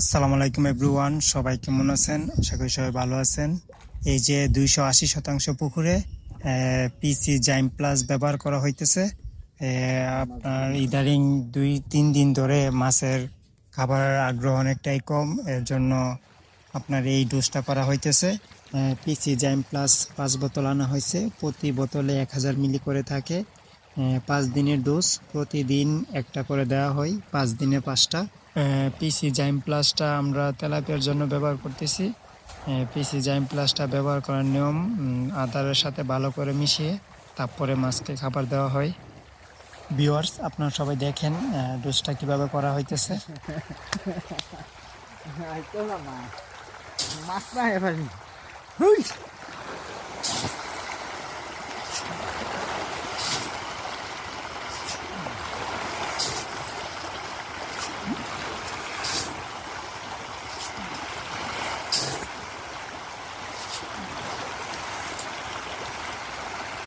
আসসালামু আলাইকুম এভরিওয়ান, সবাই কেমন আছেন? আশা করি সবাই ভালো আছেন। এই যে 280% পুকুরে পিসি জাইম প্লাস ব্যবহার করা হইতেছে। আপনার ইদারিং 2-3 দিন ধরে মাছের খাবারের আগ্রহ অনেকটাই কম, এর জন্য আপনার এই ডোজটা করা হইতেছে। পিসি জাইম প্লাস 5 বোতল আনা হয়েছে, প্রতি বোতলে 1000 মিলি করে থাকে। 5 দিনের ডোজ, প্রতিদিন একটা করে দেওয়া হয়, 5 দিনে 5টা। পিসি জাইম প্লাসটা আমরা তেলাপিয়ার জন্য ব্যবহার করতেছি। পিসি জাইম প্লাসটা ব্যবহার করার নিয়ম, আদারের সাথে ভালো করে মিশিয়ে তারপরে মাছকে খাবার দেওয়া হয়। ভিউয়ার্স, আপনারা সবাই দেখেন ডোজটা কিভাবে করা হইতেছে। মাছ না এবার